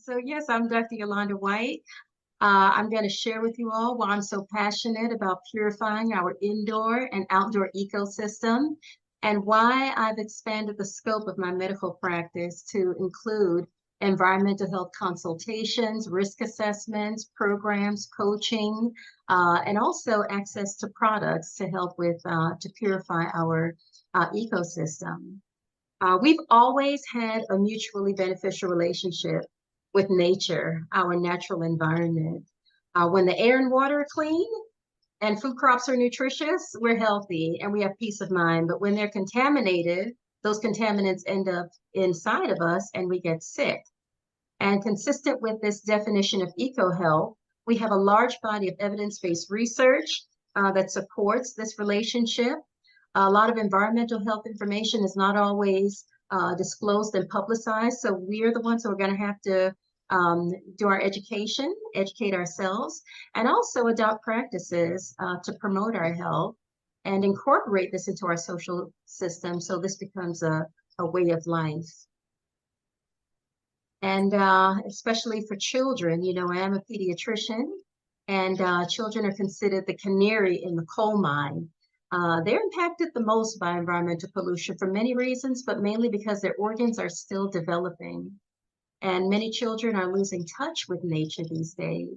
So yes, I'm Dr. Yolanda White. I'm going to share with you all why I'm so passionate about purifying our indoor and outdoor ecosystem and why I've expanded the scope of my medical practice to include environmental health consultations, risk assessments, programs, coaching, and also access to products to help with to purify our ecosystem. We've always had a mutually beneficial relationship with nature, our natural environment. When the air and water are clean and food crops are nutritious, we're healthy and we have peace of mind. But when they're contaminated, those contaminants end up inside of us and we get sick. And consistent with this definition of eco-health, we have a large body of evidence-based research that supports this relationship. A lot of environmental health information is not always disclosed and publicized, so we're the ones who are going to have to do our education, educate ourselves, and also adopt practices to promote our health and incorporate this into our social system so this becomes a way of life. And especially for children, you know, I am a pediatrician, and children are considered the canary in the coal mine. They're impacted the most by environmental pollution for many reasons, but mainly because their organs are still developing. And many children are losing touch with nature these days.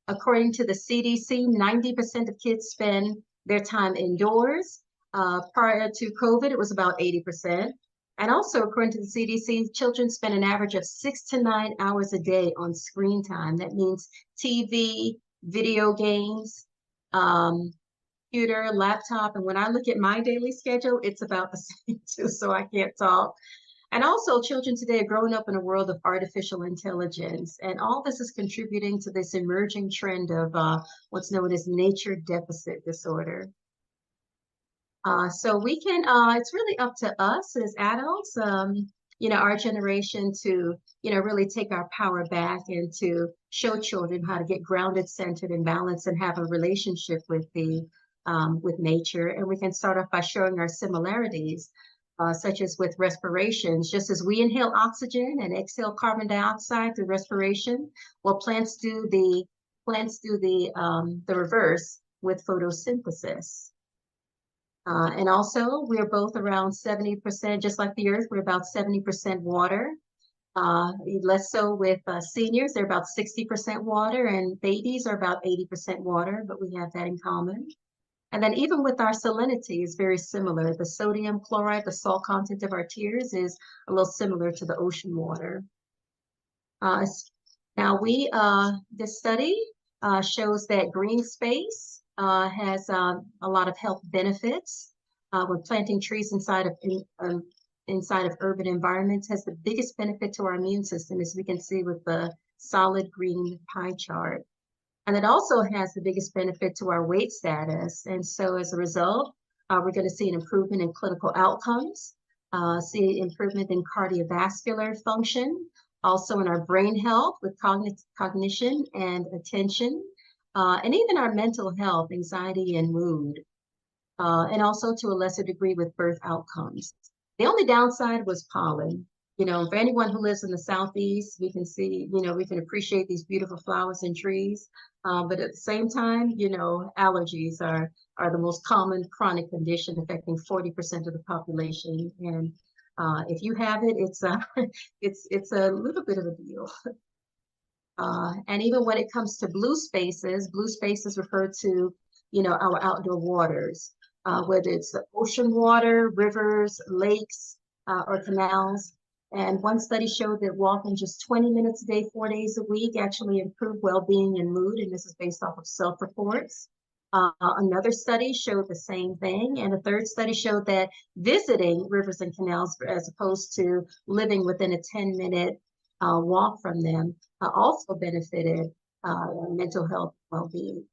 According to the CDC, 90% of kids spend their time indoors. Prior to COVID, it was about 80%. And also, according to the CDC, children spend an average of 6 to 9 hours a day on screen time. That means TV, video games, computer, laptop. And when I look at my daily schedule, it's about the same too, so I can't talk. And also, children today are growing up in a world of artificial intelligence. And all this is contributing to this emerging trend of what's known as nature deficit disorder. So we can, it's really up to us as adults, you know, our generation to, you know, really take our power back and to show children how to get grounded, centered, and balanced and have a relationship with with nature. And we can start off by showing our similarities, such as with respirations. Just as we inhale oxygen and exhale carbon dioxide through respiration, well, plants do the reverse with photosynthesis. And also, we're both around 70%, just like the Earth, we're about 70% water. Less so with seniors, they're about 60% water, and babies are about 80% water, but we have that in common. And then even with our salinity is very similar. The sodium chloride, the salt content of our tears is a little similar to the ocean water. Now this study shows that green space has a lot of health benefits. When planting trees inside of urban environments has the biggest benefit to our immune system, as we can see with the solid green pie chart. And it also has the biggest benefit to our weight status. And so as a result, we're going to see an improvement in clinical outcomes, see improvement in cardiovascular function, also in our brain health with cognition and attention, and even our mental health, anxiety and mood, and also to a lesser degree with birth outcomes. The only downside was pollen. You know, for anyone who lives in the Southeast, we can see, you know, we can appreciate these beautiful flowers and trees. But at the same time, you know, allergies are the most common chronic condition affecting 40% of the population. And if you have it, it's it's a little bit of a deal. And even when it comes to blue spaces refer to, you know, our outdoor waters, whether it's the ocean water, rivers, lakes, or canals. And one study showed that walking just 20 minutes a day, 4 days a week, actually improved well-being and mood. And this is based off of self-reports. Another study showed the same thing. And a third study showed that visiting rivers and canals, as opposed to living within a 10-minute walk from them, also benefited mental health well-being.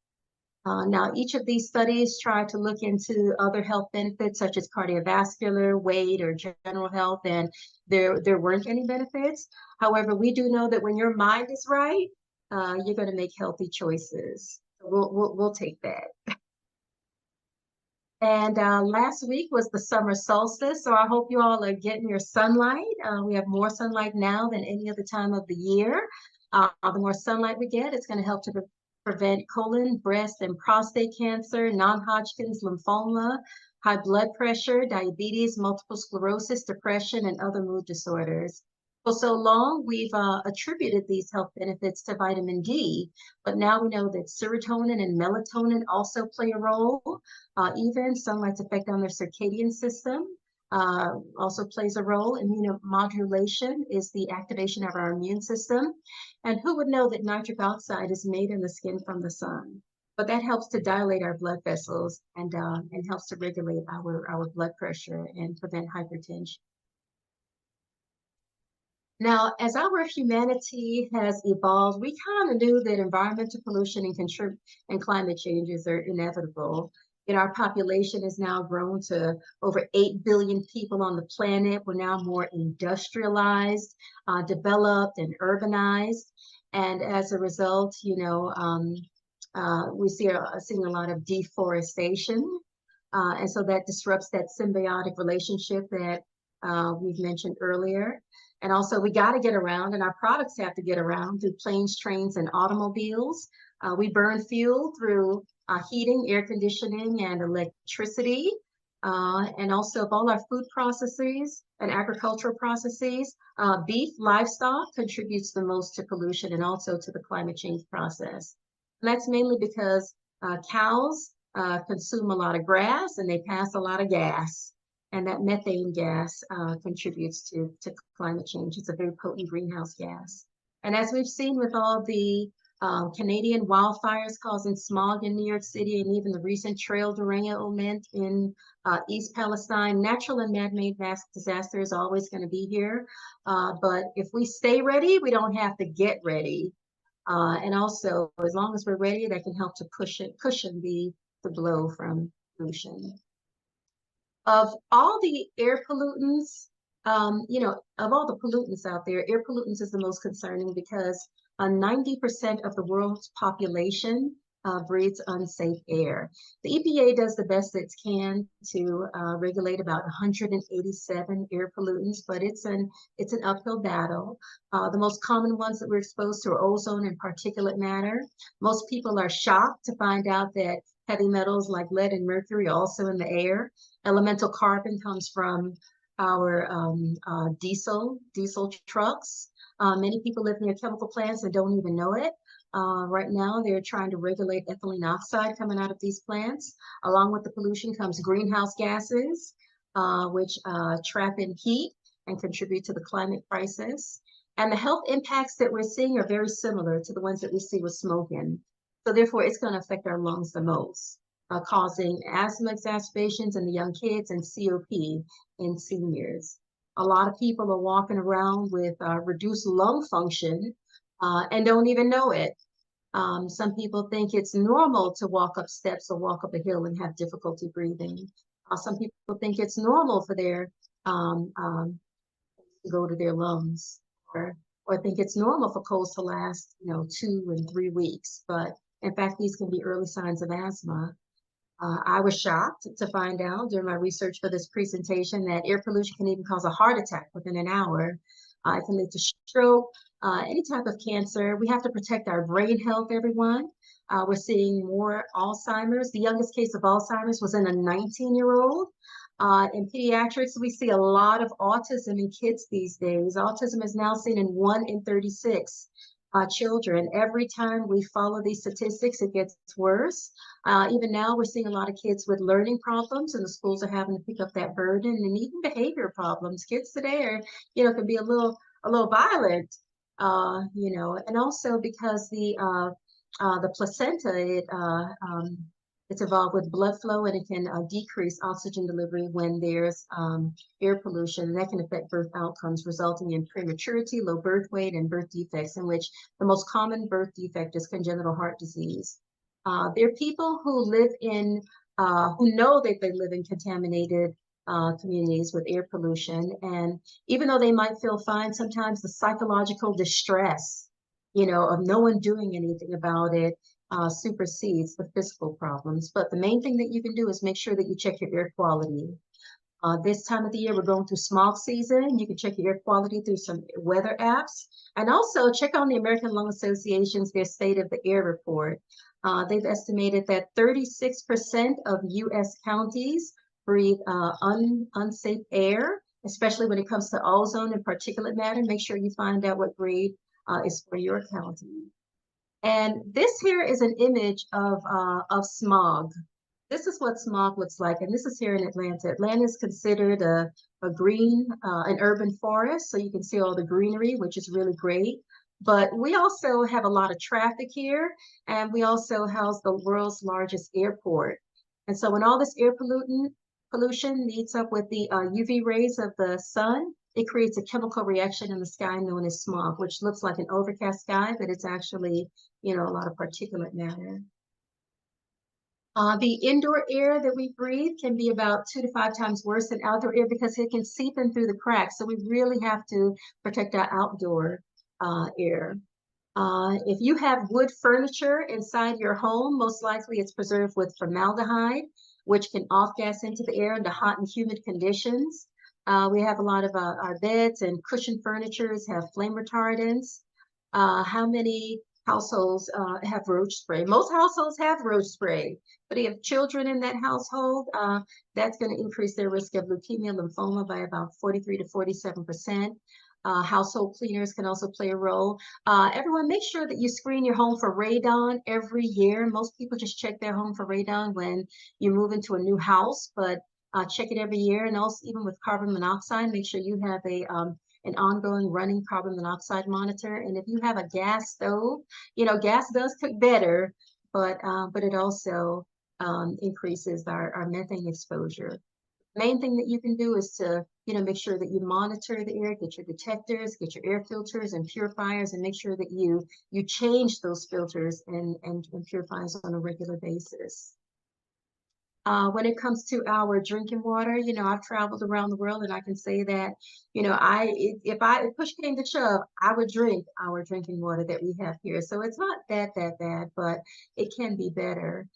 Now, each of these studies try to look into other health benefits such as cardiovascular, weight, or general health, and there weren't any benefits. However, we do know that when your mind is right, you're going to make healthy choices. We'll take that. And last week was the summer solstice, so I hope you all are getting your sunlight. We have more sunlight now than any other time of the year. The more sunlight we get, it's going to help to prevent colon, breast, and prostate cancer, non-Hodgkin's lymphoma, high blood pressure, diabetes, multiple sclerosis, depression, and other mood disorders. For so long, we've attributed these health benefits to vitamin D, but now we know that serotonin and melatonin also play a role. Even sunlight's effect on their circadian system also plays a role. Immunomodulation is the activation of our immune system. And who would know that nitric oxide is made in the skin from the sun? But that helps to dilate our blood vessels and helps to regulate our blood pressure and prevent hypertension. Now, as our humanity has evolved, we kind of knew that environmental pollution and climate changes are inevitable. Our population has now grown to over 8 billion people on the planet. We're now more industrialized, developed, and urbanized. And as a result, we seeing a lot of deforestation. And so that disrupts that symbiotic relationship that we've mentioned earlier. And also, we got to get around, and our products have to get around through planes, trains, and automobiles. We burn fuel through heating, air conditioning, and electricity. And also, of all our food processes and agricultural processes, beef, livestock contributes the most to pollution and also to the climate change process. And that's mainly because cows consume a lot of grass and they pass a lot of gas. And that methane gas contributes to climate change. It's a very potent greenhouse gas. And as we've seen with all the Canadian wildfires causing smog in New York City, and even the recent trail derailment in East Palestine, natural and man-made disaster is always going to be here. But if we stay ready, we don't have to get ready. And also, as long as we're ready, that can help to cushion the blow from pollution. Of all the air pollutants, of all the pollutants out there, air pollutants is the most concerning because 90% of the world's population breathes unsafe air. The EPA does the best it can to regulate about 187 air pollutants, but it's an uphill battle. The most common ones that we're exposed to are ozone and particulate matter. Most people are shocked to find out that heavy metals like lead and mercury are also in the air. Elemental carbon comes from our diesel trucks. Many people live near chemical plants and don't even know it. Right now, they're trying to regulate ethylene oxide coming out of these plants. Along with the pollution comes greenhouse gases, which trap in heat and contribute to the climate crisis. And the health impacts that we're seeing are very similar to the ones that we see with smoking. So therefore, it's going to affect our lungs the most, causing asthma exacerbations in the young kids and COPD in seniors. A lot of people are walking around with reduced lung function and don't even know it. Some people think it's normal to walk up steps or walk up a hill and have difficulty breathing. Some people think it's normal for their to go to their lungs, or think it's normal for colds to last, 2 and 3 weeks. But in fact, these can be early signs of asthma. I was shocked to find out during my research for this presentation that air pollution can even cause a heart attack within an hour. It can lead to stroke, any type of cancer. We have to protect our brain health, everyone. We're seeing more Alzheimer's. The youngest case of Alzheimer's was in a 19-year-old. In pediatrics, we see a lot of autism in kids these days. Autism is now seen in 1 in 36 children. Every time we follow these statistics, it gets worse. Even now, we're seeing a lot of kids with learning problems, and the schools are having to pick up that burden, and even behavior problems. Kids today are, can be a little violent, and also because the placenta, it's involved with blood flow, and it can decrease oxygen delivery when there's air pollution, and that can affect birth outcomes, resulting in prematurity, low birth weight, and birth defects, in which the most common birth defect is congenital heart disease. There are people who live in, who know that they live in contaminated communities with air pollution, and even though they might feel fine, sometimes the psychological distress, of no one doing anything about it, supersedes the physical problems. But the main thing that you can do is make sure that you check your air quality. This time of the year, we're going through smog season. You can check your air quality through some weather apps. And also check on the American Lung Association's their State of the Air report. They've estimated that 36% of U.S. counties breathe unsafe air, especially when it comes to ozone and particulate matter. Make sure you find out what grade is for your county. And this here is an image of smog. This is what smog looks like, and this is here in Atlanta. Atlanta is considered a green, an urban forest, so you can see all the greenery, which is really great. But we also have a lot of traffic here, and we also house the world's largest airport. And so when all this air pollution meets up with the UV rays of the sun, it creates a chemical reaction in the sky known as smog, which looks like an overcast sky, but it's actually, a lot of particulate matter. The indoor air that we breathe can be about 2 to 5 times worse than outdoor air because it can seep in through the cracks. So we really have to protect our outdoor air. If you have wood furniture inside your home, most likely it's preserved with formaldehyde, which can off-gas into the air under hot and humid conditions. We have a lot of our beds and cushion furnitures have flame retardants. How many households have roach spray? Most households have roach spray, but if you have children in that household, that's going to increase their risk of leukemia, lymphoma by about 43 to 47%. Household cleaners can also play a role. Everyone, make sure that you screen your home for radon every year. Most people just check their home for radon when you move into a new house, but check it every year. And also, even with carbon monoxide, make sure you have an ongoing running carbon monoxide monitor. And if you have a gas stove, gas does cook better, but it also increases our methane exposure. Main thing that you can do is to, make sure that you monitor the air, get your detectors, get your air filters and purifiers, and make sure that you change those filters and purifiers on a regular basis. When it comes to our drinking water, I've traveled around the world and I can say that, if push came to shove, I would drink our drinking water that we have here. So it's not that bad, but it can be better.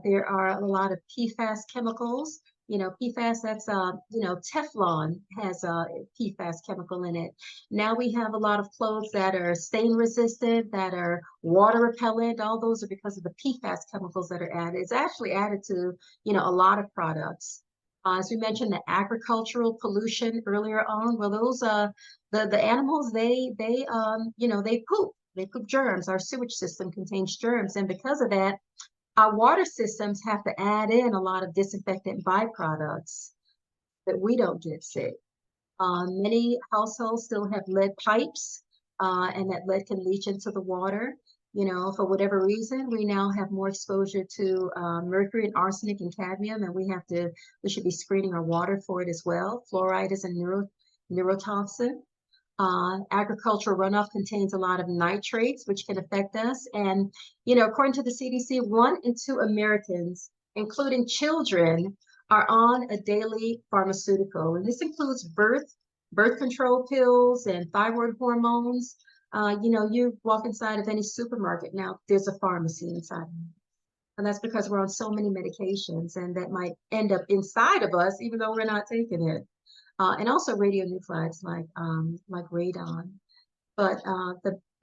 There are a lot of PFAS chemicals. PFAS, that's, Teflon has a PFAS chemical in it. Now we have a lot of clothes that are stain resistant, that are water repellent. All those are because of the PFAS chemicals that are added. It's actually added to, a lot of products. As we mentioned, the agricultural pollution earlier on, well, those, the animals, they poop. They poop germs. Our sewage system contains germs. And because of that, our water systems have to add in a lot of disinfectant byproducts that we don't get sick. Many households still have lead pipes, and that lead can leach into the water. For whatever reason, we now have more exposure to mercury and arsenic and cadmium, and we should be screening our water for it as well. Fluoride is a neurotoxin. Agricultural runoff contains a lot of nitrates, which can affect us. And, according to the CDC, 1 in 2 Americans, including children, are on a daily pharmaceutical. And this includes birth control pills and thyroid hormones. You walk inside of any supermarket now, there's a pharmacy inside. And that's because we're on so many medications and that might end up inside of us, even though we're not taking it. And also radionuclides like radon. But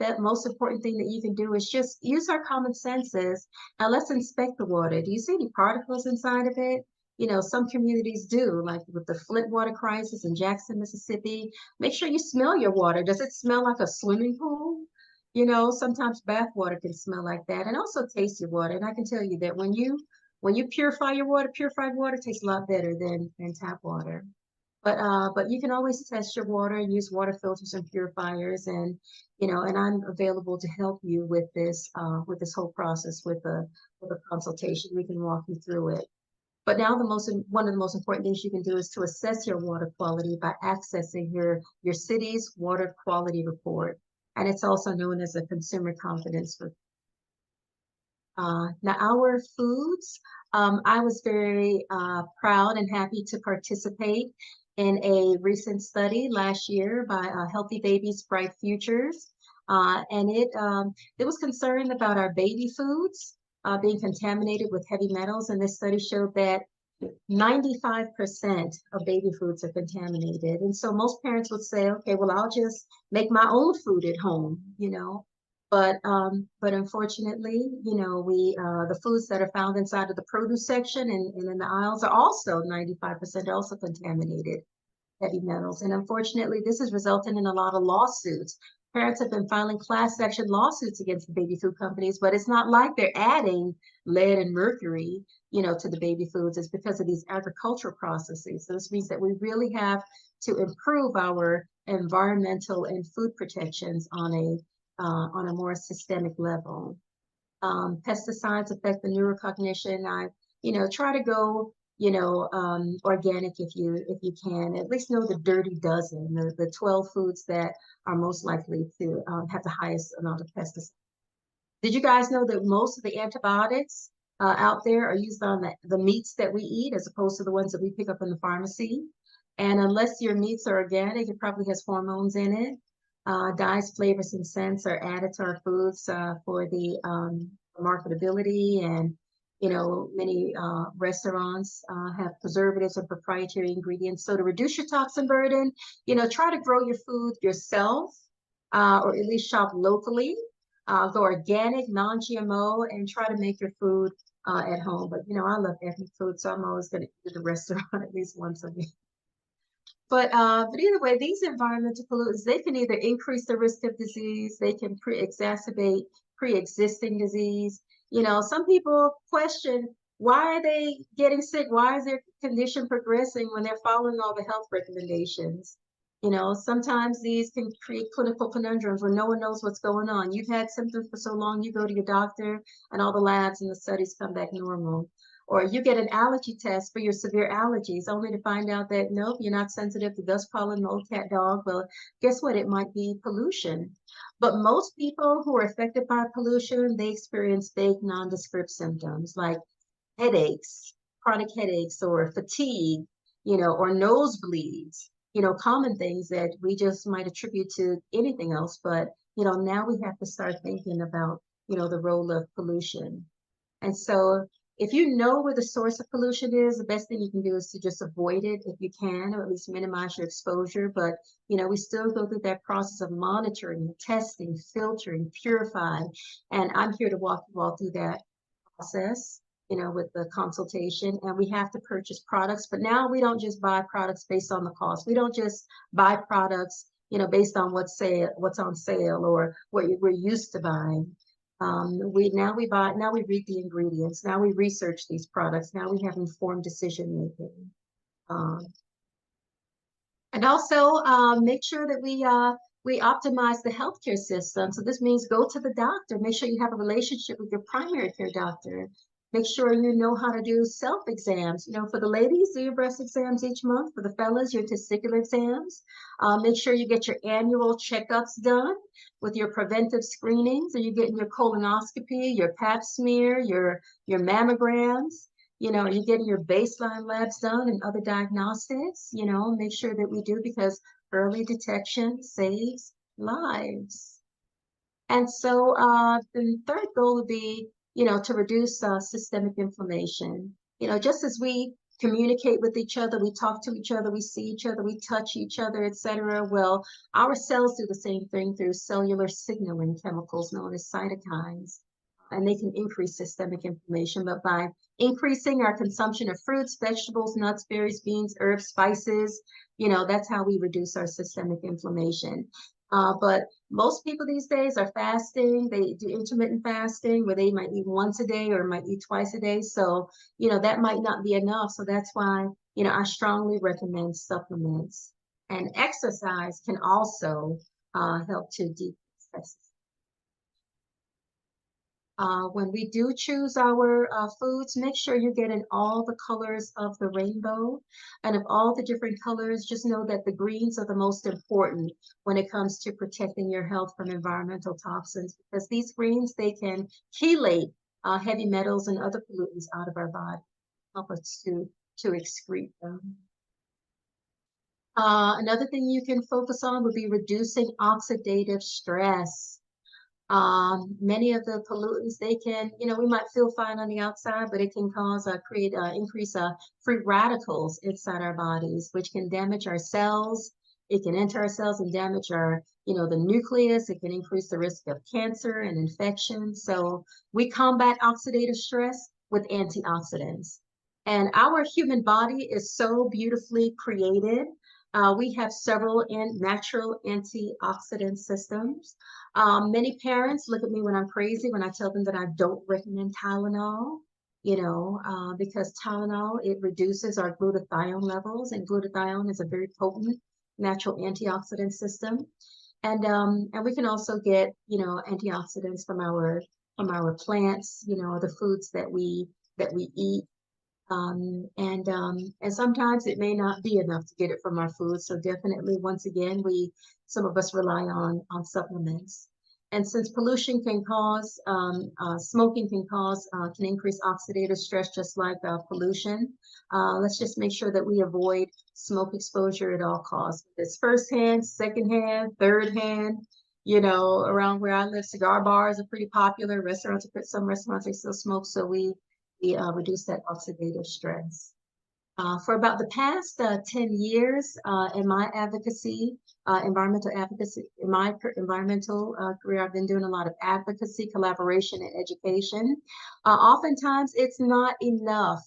the most important thing that you can do is just use our common senses and let's inspect the water. Do you see any particles inside of it? Some communities do, like with the Flint water crisis in Jackson, Mississippi. Make sure you smell your water. Does it smell like a swimming pool? Sometimes bath water can smell like that, and also taste your water. And I can tell you that when you purify your water, purified water tastes a lot better than tap water. But you can always test your water and use water filters and purifiers, and and I'm available to help you with this whole process with a consultation. We can walk you through it. But now one of the most important things you can do is to assess your water quality by accessing your city's water quality report, and it's also known as a consumer confidence report. Now our foods, I was very proud and happy to participate in a recent study last year by Healthy Babies, Bright Futures. And it was concerned about our baby foods being contaminated with heavy metals. And this study showed that 95% of baby foods are contaminated. And so most parents would say, okay, well, I'll just make my own food at home, you know. But unfortunately, you know, the foods that are found inside of the produce section and in the aisles are also 95% also contaminated heavy metals. And unfortunately, this is resulting in a lot of lawsuits. Parents have been filing class action lawsuits against the baby food companies, but it's not like they're adding lead and mercury, you know, to the baby foods. It's because of these agricultural processes. So this means that we really have to improve our environmental and food protections on a more systemic level. Pesticides affect the neurocognition. You know, try to go, you know, organic if you can. At least know the dirty dozen, the 12 foods that are most likely to have the highest amount of pesticides. Did you guys know that most of the antibiotics out there are used on the meats that we eat as opposed to the ones that we pick up in the pharmacy? And unless your meats are organic, it probably has hormones in it. Dyes, flavors, and scents are added to our foods for the marketability. And, you know, many restaurants have preservatives and proprietary ingredients. So to reduce your toxin burden, you know, try to grow your food yourself or at least shop locally. Go organic, non-GMO, and try to make your food at home. But, you know, I love ethnic food, so I'm always going to eat at the restaurant at least once a week. But either way, these environmental pollutants, they can either increase the risk of disease, they can exacerbate pre-existing disease. You know, some people question, why are they getting sick? Why is their condition progressing when they're following all the health recommendations? You know, sometimes these can create clinical conundrums where no one knows what's going on. You've had symptoms for so long, you go to your doctor and all the labs and the studies come back normal. Or you get an allergy test for your severe allergies, only to find out that nope, you're not sensitive to dust, pollen, mold, cat, dog. Well, guess what? It might be pollution. But most people who are affected by pollution, they experience vague, nondescript symptoms like headaches, chronic headaches, or fatigue, you know, or nosebleeds, you know, common things that we just might attribute to anything else. But, you know, now we have to start thinking about, you know, the role of pollution. And so if you know where the source of pollution is, the best thing you can do is to just avoid it if you can, or at least minimize your exposure. But, you know, we still go through that process of monitoring, testing, filtering, purifying. And I'm here to walk you all through that process, you know, with the consultation. And we have to purchase products. But now we don't just buy products based on the cost. We don't just buy products, you know, based on what's on sale or what we're used to buying. We read the ingredients. Now we research these products. Now we have informed decision making. Um, and also make sure that we optimize the healthcare system. So this means go to the doctor. Make sure you have a relationship with your primary care doctor. Make sure you know how to do self-exams. You know, for the ladies, do your breast exams each month. For the fellas, your testicular exams. Make sure you get your annual checkups done with your preventive screenings. Are you getting your colonoscopy, your pap smear, your mammograms? You know, are you getting your baseline labs done and other diagnostics? You know, make sure that we do, because early detection saves lives. And so the third goal would be, you know, to reduce systemic inflammation. You know, just as we communicate with each other, we talk to each other, we see each other, we touch each other, etc. Well, our cells do the same thing through cellular signaling chemicals known as cytokines. And they can increase systemic inflammation, but by increasing our consumption of fruits, vegetables, nuts, berries, beans, herbs, spices, you know, that's how we reduce our systemic inflammation. But most people these days are fasting. They do intermittent fasting where they might eat once a day or might eat twice a day. So, you know, that might not be enough. So that's why, you know, I strongly recommend supplements. And exercise can also help to decrease. When we do choose our foods, make sure you're getting all the colors of the rainbow. And of all the different colors, just know that the greens are the most important when it comes to protecting your health from environmental toxins, because these greens, they can chelate heavy metals and other pollutants out of our body, help us to excrete them. Another thing you can focus on would be reducing oxidative stress. Many of the pollutants, they can, we might feel fine on the outside, but it can cause, increase free radicals inside our bodies, which can damage our cells. It can enter our cells and damage our, the nucleus. It can increase the risk of cancer and infection. So we combat oxidative stress with antioxidants. And our human body is so beautifully created. We have several natural antioxidant systems. Many parents look at me when I'm crazy when I tell them that I don't recommend Tylenol, because Tylenol, it reduces our glutathione levels, and glutathione is a very potent natural antioxidant system. And we can also get, antioxidants from our plants, the foods that we eat. And sometimes it may not be enough to get it from our food. So definitely, once again, some of us rely on supplements. And since pollution can cause, smoking can increase oxidative stress just like pollution. Let's just make sure that we avoid smoke exposure at all costs. It's firsthand, secondhand, third hand. Around where I live, cigar bars are pretty popular. Some restaurants, they still smoke. So we reduce that oxidative stress. For about the past 10 years in my environmental advocacy, in my environmental career, I've been doing a lot of advocacy, collaboration, and education. Oftentimes, it's not enough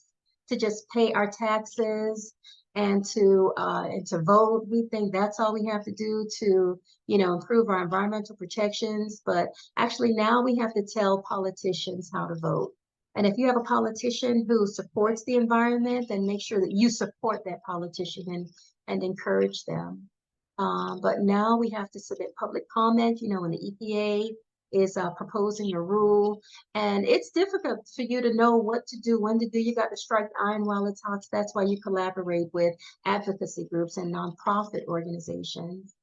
to just pay our taxes and to vote. We think that's all we have to do to, improve our environmental protections. But actually, now we have to tell politicians how to vote. And if you have a politician who supports the environment, then make sure that you support that politician and encourage them. But now we have to submit public comment, when the EPA is proposing a rule. And it's difficult for you to know what to do, when to do. You got to strike the iron while it's hot. That's why you collaborate with advocacy groups and nonprofit organizations.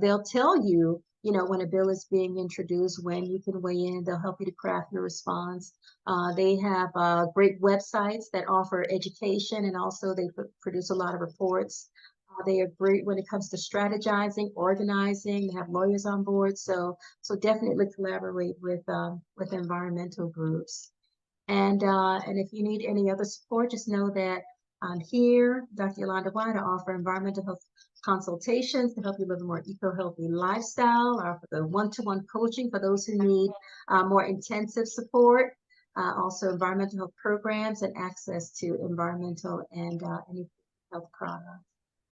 They'll tell you, when a bill is being introduced, when you can weigh in. They'll help you to craft your response. They have great websites that offer education, and also they produce a lot of reports. They are great when it comes to strategizing, organizing. They have lawyers on board, so definitely collaborate with environmental groups. And if you need any other support, just know that I'm here, Dr. Yolanda White. I offer environmental health consultations to help you live a more eco-healthy lifestyle. I offer the one-to-one coaching for those who need more intensive support. Also environmental health programs and access to environmental and any health products.